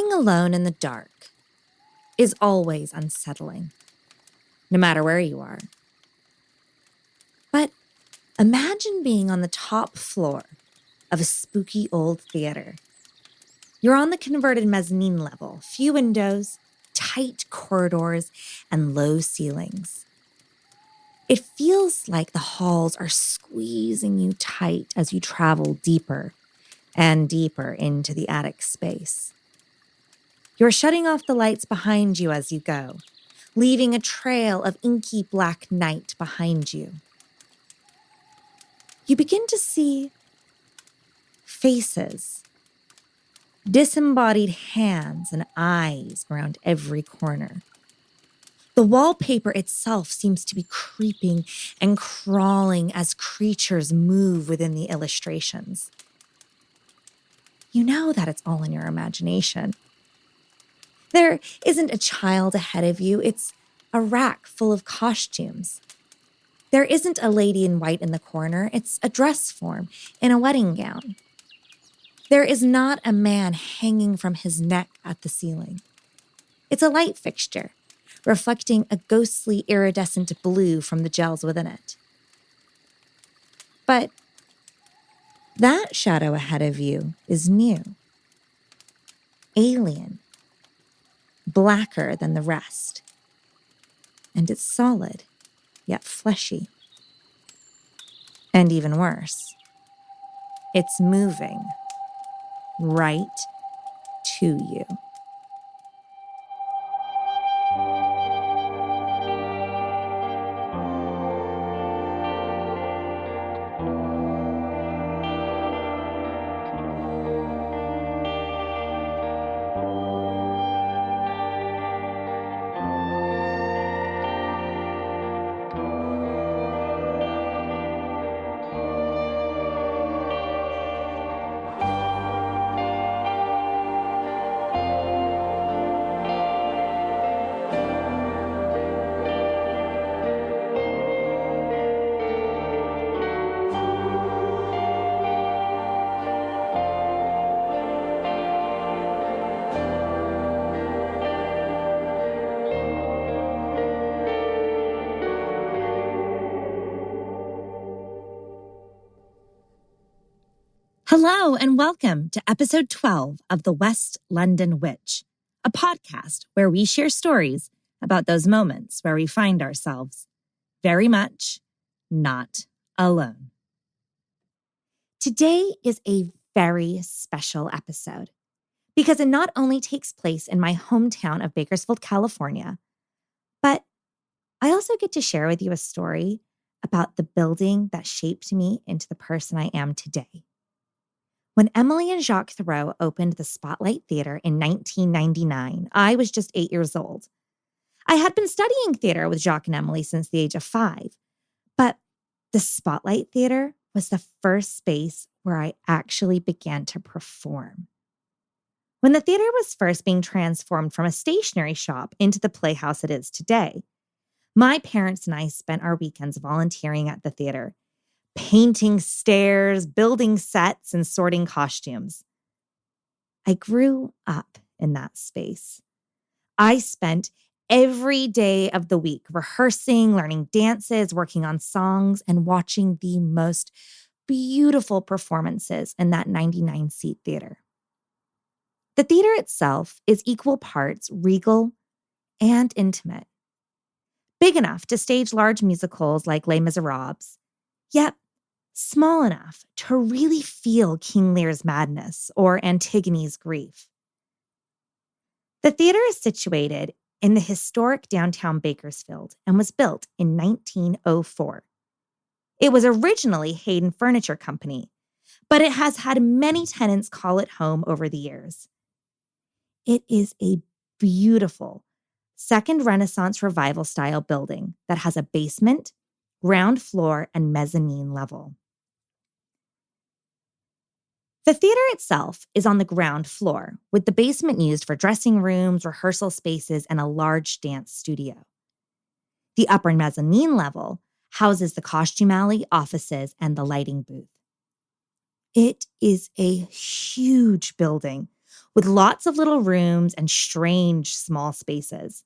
Being alone in the dark is always unsettling, no matter where you are. But imagine being on the top floor of a spooky old theater. You're on the converted mezzanine level, few windows, tight corridors, and low ceilings. It feels like the halls are squeezing you tight as you travel deeper and deeper into the attic space. You're shutting off the lights behind you as you go, leaving a trail of inky black night behind you. You begin to see faces, disembodied hands and eyes around every corner. The wallpaper itself seems to be creeping and crawling as creatures move within the illustrations. You know that it's all in your imagination. There isn't a child ahead of you, it's a rack full of costumes. There isn't a lady in white in the corner, it's a dress form in a wedding gown. There is not a man hanging from his neck at the ceiling. It's a light fixture, reflecting a ghostly iridescent blue from the gels within it. But that shadow ahead of you is new. Alien. Blacker than the rest. And it's solid, yet fleshy. And even worse, it's moving right to you. Hello and welcome to episode 12 of The West London Witch, a podcast where we share stories about those moments where we find ourselves very much not alone. Today is a very special episode because it not only takes place in my hometown of Bakersfield, California, but I also get to share with you a story about the building that shaped me into the person I am today. When Emily and Jacques Thoreau opened the Spotlight Theater in 1999, I was just 8 years old. I had been studying theater with Jacques and Emily since the age of 5, but the Spotlight Theater was the first space where I actually began to perform. When the theater was first being transformed from a stationery shop into the playhouse it is today, my parents and I spent our weekends volunteering at the theater, painting stairs, building sets, and sorting costumes. I grew up in that space. I spent every day of the week rehearsing, learning dances, working on songs, and watching the most beautiful performances in that 99-seat theater. The theater itself is equal parts regal and intimate. Big enough to stage large musicals like Les Miserables, yet small enough to really feel King Lear's madness or Antigone's grief. The theater is situated in the historic downtown Bakersfield and was built in 1904. It was originally Hayden Furniture Company, but it has had many tenants call it home over the years. It is a beautiful Second Renaissance Revival style building that has a basement, ground floor, and mezzanine level. The theater itself is on the ground floor, with the basement used for dressing rooms, rehearsal spaces, and a large dance studio. The upper mezzanine level houses the costume alley, offices, and the lighting booth. It is a huge building with lots of little rooms and strange small spaces.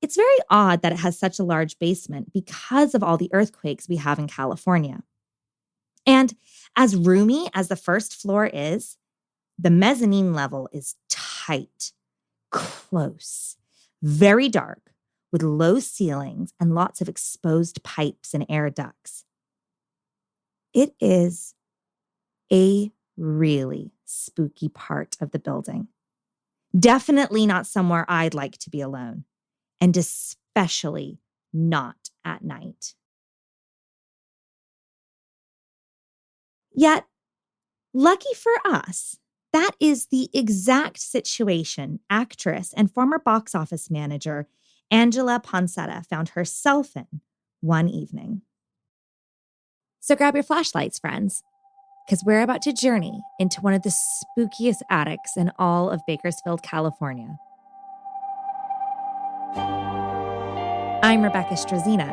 It's very odd that it has such a large basement because of all the earthquakes we have in California. And as roomy as the first floor is, the mezzanine level is tight, close, very dark, with low ceilings and lots of exposed pipes and air ducts. It is a really spooky part of the building. Definitely not somewhere I'd like to be alone, and especially not at night. Yet, lucky for us, that is the exact situation actress and former box office manager Angela Poncetta found herself in one evening. So grab your flashlights, friends, because we're about to journey into one of the spookiest attics in all of Bakersfield, California. I'm Rebecca Strazina,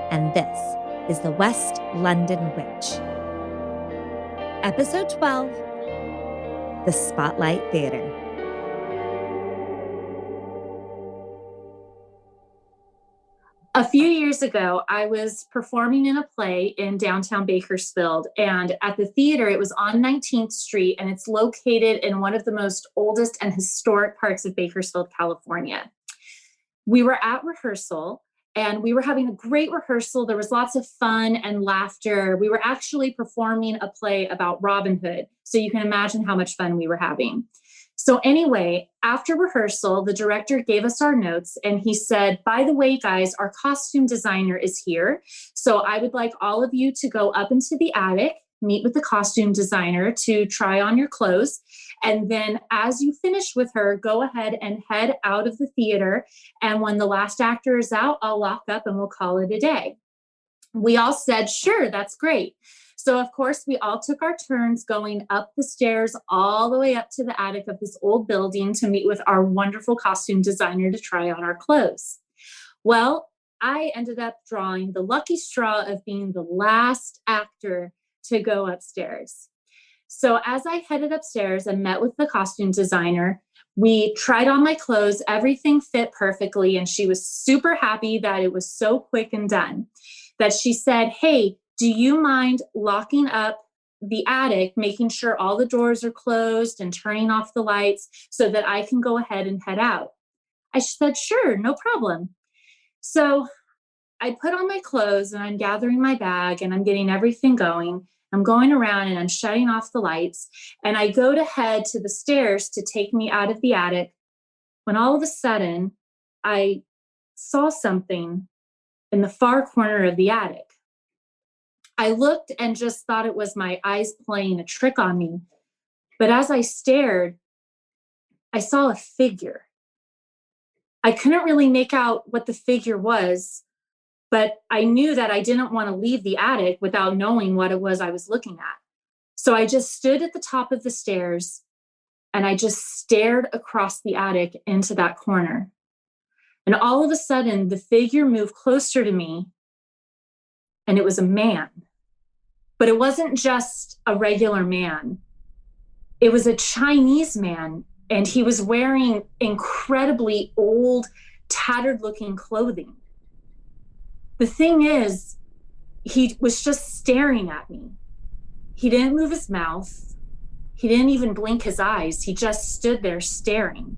and this is The West London Witch. Episode 12, The Spotlight Theater. A few years ago, I was performing in a play in downtown Bakersfield, and at the theater, it was on 19th Street, and it's located in one of the most oldest and historic parts of Bakersfield, California. We were at rehearsal, and we were having a great rehearsal. There was lots of fun and laughter. We were actually performing a play about Robin Hood, so you can imagine how much fun we were having. So anyway, after rehearsal, the director gave us our notes and he said, by the way, guys, our costume designer is here. So I would like all of you to go up into the attic, meet with the costume designer to try on your clothes. And then as you finish with her, go ahead and head out of the theater. And when the last actor is out, I'll lock up and we'll call it a day. We all said, sure, that's great. So, of course, we all took our turns going up the stairs all the way up to the attic of this old building to meet with our wonderful costume designer to try on our clothes. Well, I ended up drawing the lucky straw of being the last actor to go upstairs. So as I headed upstairs and met with the costume designer, we tried on my clothes, everything fit perfectly, and she was super happy that it was so quick and done. That she said, hey, do you mind locking up the attic, making sure all the doors are closed and turning off the lights so that I can go ahead and head out? I said, sure, no problem. So I put on my clothes and I'm gathering my bag and I'm getting everything going. I'm going around and I'm shutting off the lights. And I go to head to the stairs to take me out of the attic when all of a sudden I saw something in the far corner of the attic. I looked and just thought it was my eyes playing a trick on me. But as I stared, I saw a figure. I couldn't really make out what the figure was, but I knew that I didn't want to leave the attic without knowing what it was I was looking at. So I just stood at the top of the stairs and I just stared across the attic into that corner. And all of a sudden, the figure moved closer to me, and it was a man. But it wasn't just a regular man. It was a Chinese man, and he was wearing incredibly old, tattered-looking clothing. The thing is, he was just staring at me. He didn't move his mouth. He didn't even blink his eyes. He just stood there staring.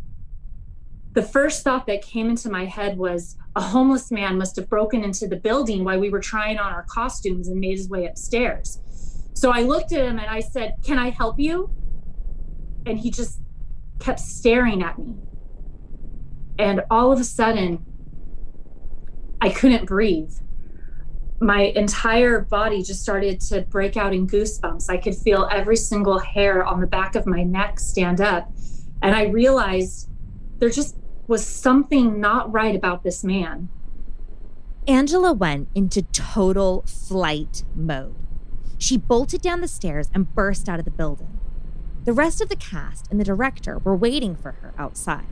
The first thought that came into my head was a homeless man must have broken into the building while we were trying on our costumes and made his way upstairs. So I looked at him and I said, can I help you? And he just kept staring at me. And all of a sudden, I couldn't breathe. My entire body just started to break out in goosebumps. I could feel every single hair on the back of my neck stand up. And I realized there just was something not right about this man. Angela went into total flight mode. She bolted down the stairs and burst out of the building. The rest of the cast and the director were waiting for her outside.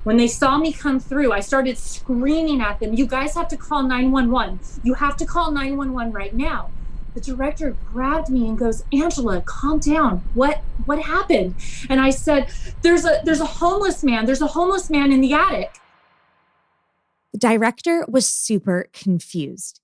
When they saw me come through, I started screaming at them, you guys have to call 911. You have to call 911 right now. the director grabbed me and goes, "Angela, calm down. What happened?" And I said, there's a homeless man. There's a homeless man in the attic." The director was super confused.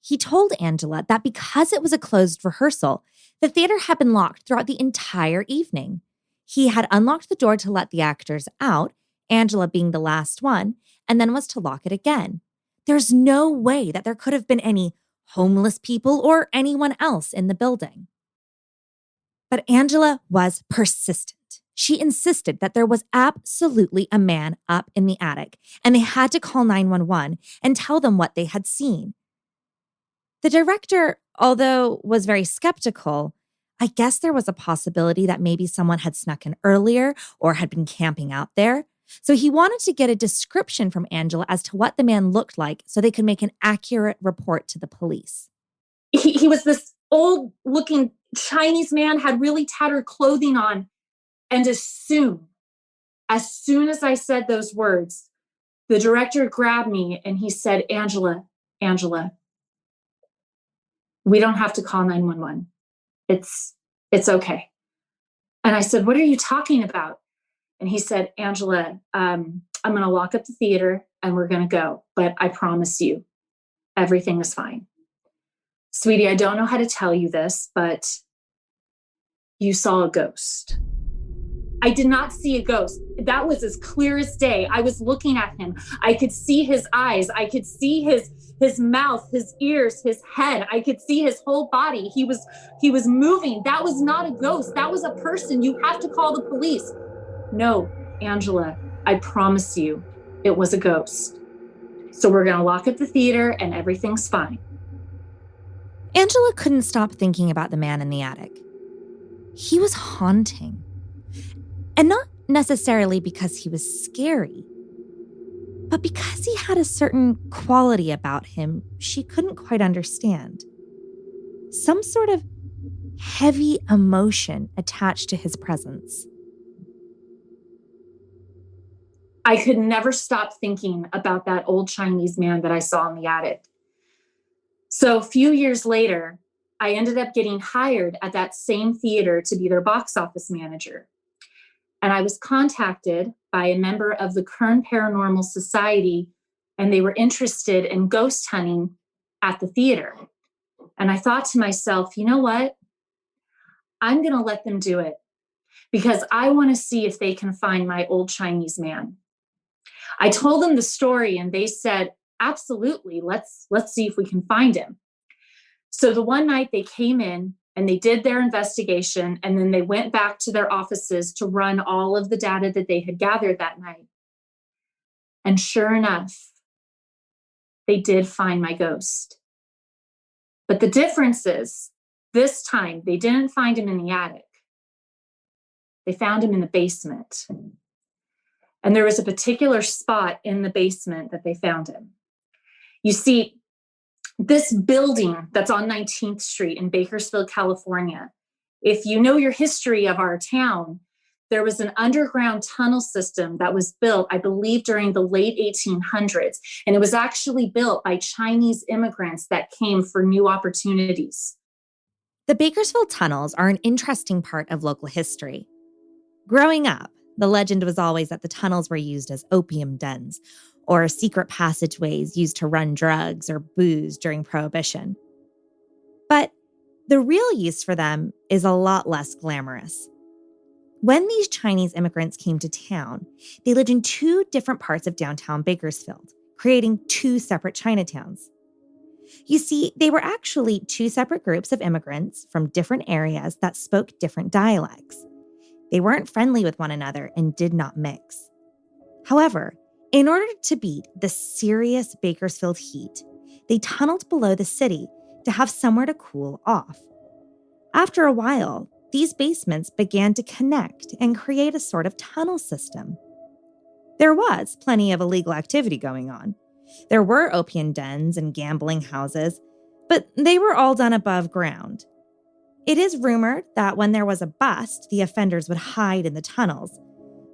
He told Angela that because it was a closed rehearsal, the theater had been locked throughout the entire evening. He had unlocked the door to let the actors out, Angela being the last one, and then was to lock it again. There's no way that there could have been any homeless people or anyone else in the building. But Angela was persistent. She insisted that there was absolutely a man up in the attic, and they had to call 911 and tell them what they had seen. The director, although was very skeptical, I guess there was a possibility that maybe someone had snuck in earlier or had been camping out there. So he wanted to get a description from Angela as to what the man looked like so they could make an accurate report to the police. He was this old-looking Chinese man, had really tattered clothing on. And as soon as I said those words, the director grabbed me and he said, Angela, we don't have to call 911. It's okay." And I said, "What are you talking about?" And he said, "Angela, I'm going to lock up the theater and we're going to go. But I promise you, everything is fine. Sweetie, I don't know how to tell you this, but you saw a ghost." I did not see a ghost. That was as clear as day. I was looking at him. I could see his eyes. I could see his mouth, his ears, his head. I could see his whole body. He was moving. That was not a ghost. That was a person. You have to call the police. "No, Angela, I promise you, it was a ghost. So we're going to lock up the theater and everything's fine." Angela couldn't stop thinking about the man in the attic. He was haunting. And not necessarily because he was scary, but because he had a certain quality about him she couldn't quite understand. Some sort of heavy emotion attached to his presence. I could never stop thinking about that old Chinese man that I saw in the attic. So a few years later, I ended up getting hired at that same theater to be their box office manager. And I was contacted by a member of the Kern Paranormal Society, and they were interested in ghost hunting at the theater. And I thought to myself, you know what? I'm going to let them do it because I want to see if they can find my old Chinese man. I told them the story and they said, absolutely, let's see if we can find him. So the one night they came in and they did their investigation, and then they went back to their offices to run all of the data that they had gathered that night. And sure enough, they did find my ghost. But the difference is, this time they didn't find him in the attic. They found him in the basement. And there was a particular spot in the basement that they found him. You see, this building that's on 19th Street in Bakersfield, California, if you know your history of our town, there was an underground tunnel system that was built, I believe, during the late 1800s. And it was actually built by Chinese immigrants that came for new opportunities. The Bakersfield tunnels are an interesting part of local history. Growing up, the legend was always that the tunnels were used as opium dens or secret passageways used to run drugs or booze during Prohibition. But the real use for them is a lot less glamorous. When these Chinese immigrants came to town, they lived in two different parts of downtown Bakersfield, creating two separate Chinatowns. You see, they were actually two separate groups of immigrants from different areas that spoke different dialects. They weren't friendly with one another and did not mix. However, in order to beat the serious Bakersfield heat, they tunneled below the city to have somewhere to cool off. After a while, these basements began to connect and create a sort of tunnel system. There was plenty of illegal activity going on. There were opium dens and gambling houses, but they were all done above ground. It is rumored that when there was a bust, the offenders would hide in the tunnels,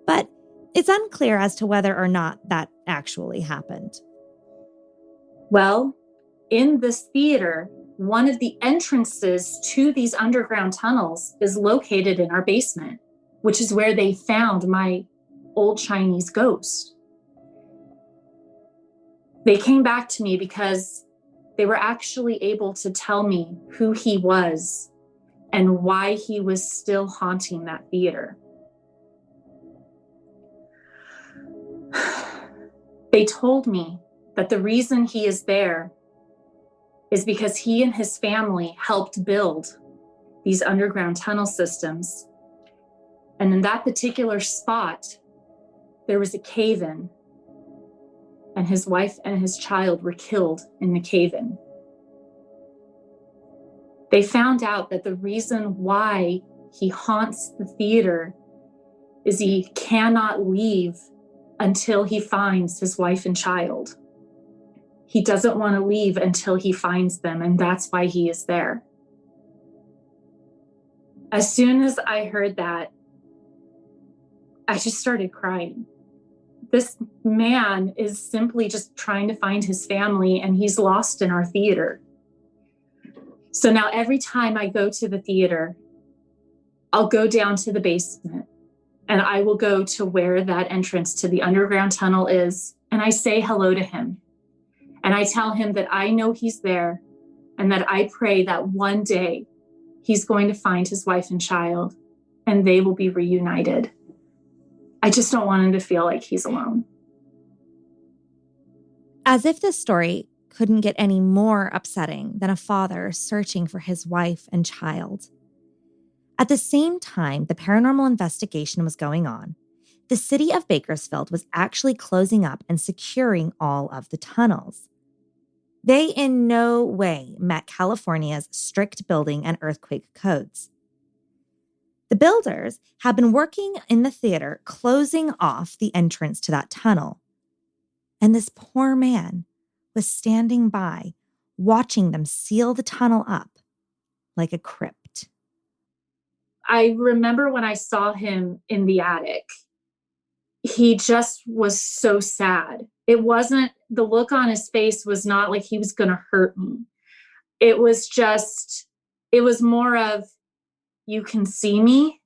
but it's unclear as to whether or not that actually happened. Well, in this theater, one of the entrances to these underground tunnels is located in our basement, which is where they found my old Chinese ghost. They came back to me because they were actually able to tell me who he was and why he was still haunting that theater. They told me that the reason he is there is because he and his family helped build these underground tunnel systems. And in that particular spot, there was a cave-in, and his wife and his child were killed in the cave-in. They found out that the reason why he haunts the theater is he cannot leave until he finds his wife and child. He doesn't want to leave until he finds them, and that's why he is there. As soon as I heard that, I just started crying. This man is simply just trying to find his family, and he's lost in our theater. So now every time I go to the theater, I'll go down to the basement and I will go to where that entrance to the underground tunnel is. And I say hello to him. And I tell him that I know he's there and that I pray that one day he's going to find his wife and child and they will be reunited. I just don't want him to feel like he's alone. As if this story couldn't get any more upsetting than a father searching for his wife and child. At the same time the paranormal investigation was going on, the city of Bakersfield was actually closing up and securing all of the tunnels. They in no way met California's strict building and earthquake codes. The builders had been working in the theater closing off the entrance to that tunnel. And this poor man was standing by, watching them seal the tunnel up like a crypt. I remember when I saw him in the attic, he just was so sad. It wasn't, the look on his face was not like he was going to hurt me. It was more of, you can see me,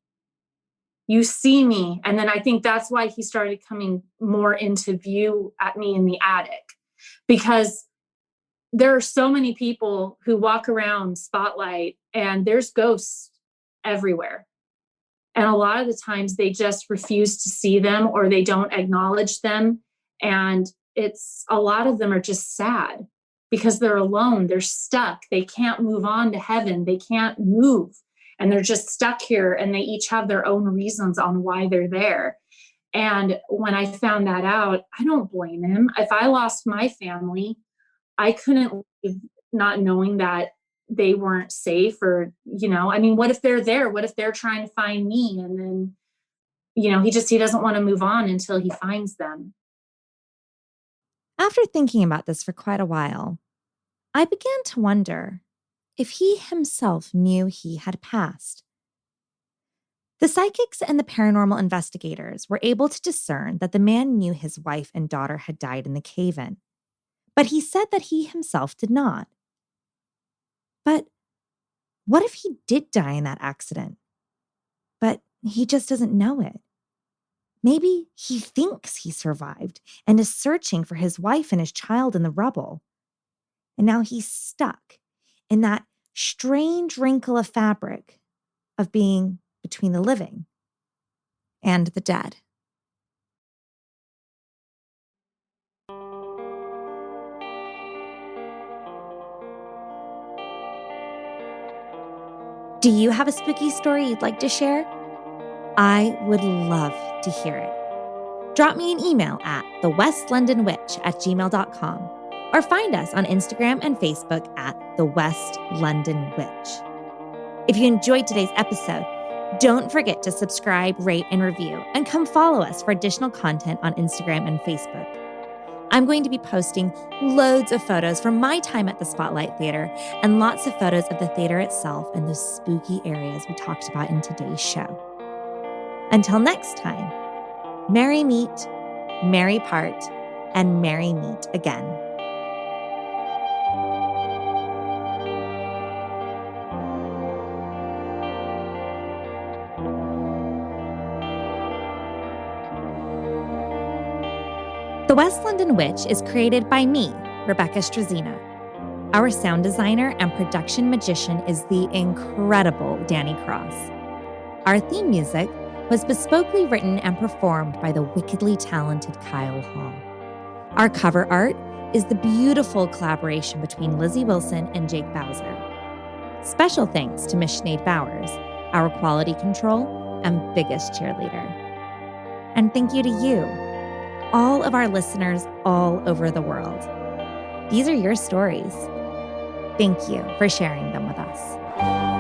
you see me. And then I think that's why he started coming more into view at me in the attic, because there are so many people who walk around Spotlight and there's ghosts everywhere. And a lot of the times they just refuse to see them or they don't acknowledge them. And a lot of them are just sad because they're alone. They're stuck. They can't move on to heaven. They can't move. And they're just stuck here and they each have their own reasons on why they're there. And when I found that out, I don't blame him. If I lost my family, I couldn't live not knowing that they weren't safe or, what if they're there? What if they're trying to find me? And then, he doesn't want to move on until he finds them. After thinking about this for quite a while, I began to wonder if he himself knew he had passed. The psychics and the paranormal investigators were able to discern that the man knew his wife and daughter had died in the cave-in, but he said that he himself did not. But what if he did die in that accident? But he just doesn't know it. Maybe he thinks he survived and is searching for his wife and his child in the rubble. And now he's stuck in that strange wrinkle of fabric of being between the living and the dead. Do you have a spooky story you'd like to share? I would love to hear it. Drop me an email at thewestlondonwitch@gmail.com or find us on Instagram and Facebook at The West London Witch. If you enjoyed today's episode, don't forget to subscribe, rate, and review, and come follow us for additional content on Instagram and Facebook. I'm going to be posting loads of photos from my time at the Spotlight Theater and lots of photos of the theater itself and those spooky areas we talked about in today's show. Until next time, merry meet, merry part, and merry meet again. The West London Witch is created by me, Rebecca Strazina. Our sound designer and production magician is the incredible Danny Cross. Our theme music was bespokely written and performed by the wickedly talented Kyle Hall. Our cover art is the beautiful collaboration between Lizzie Wilson and Jake Bowser. Special thanks to Miss Sinead Bowers, our quality control and biggest cheerleader. And thank you to you, all of our listeners all over the world. These are your stories. Thank you for sharing them with us.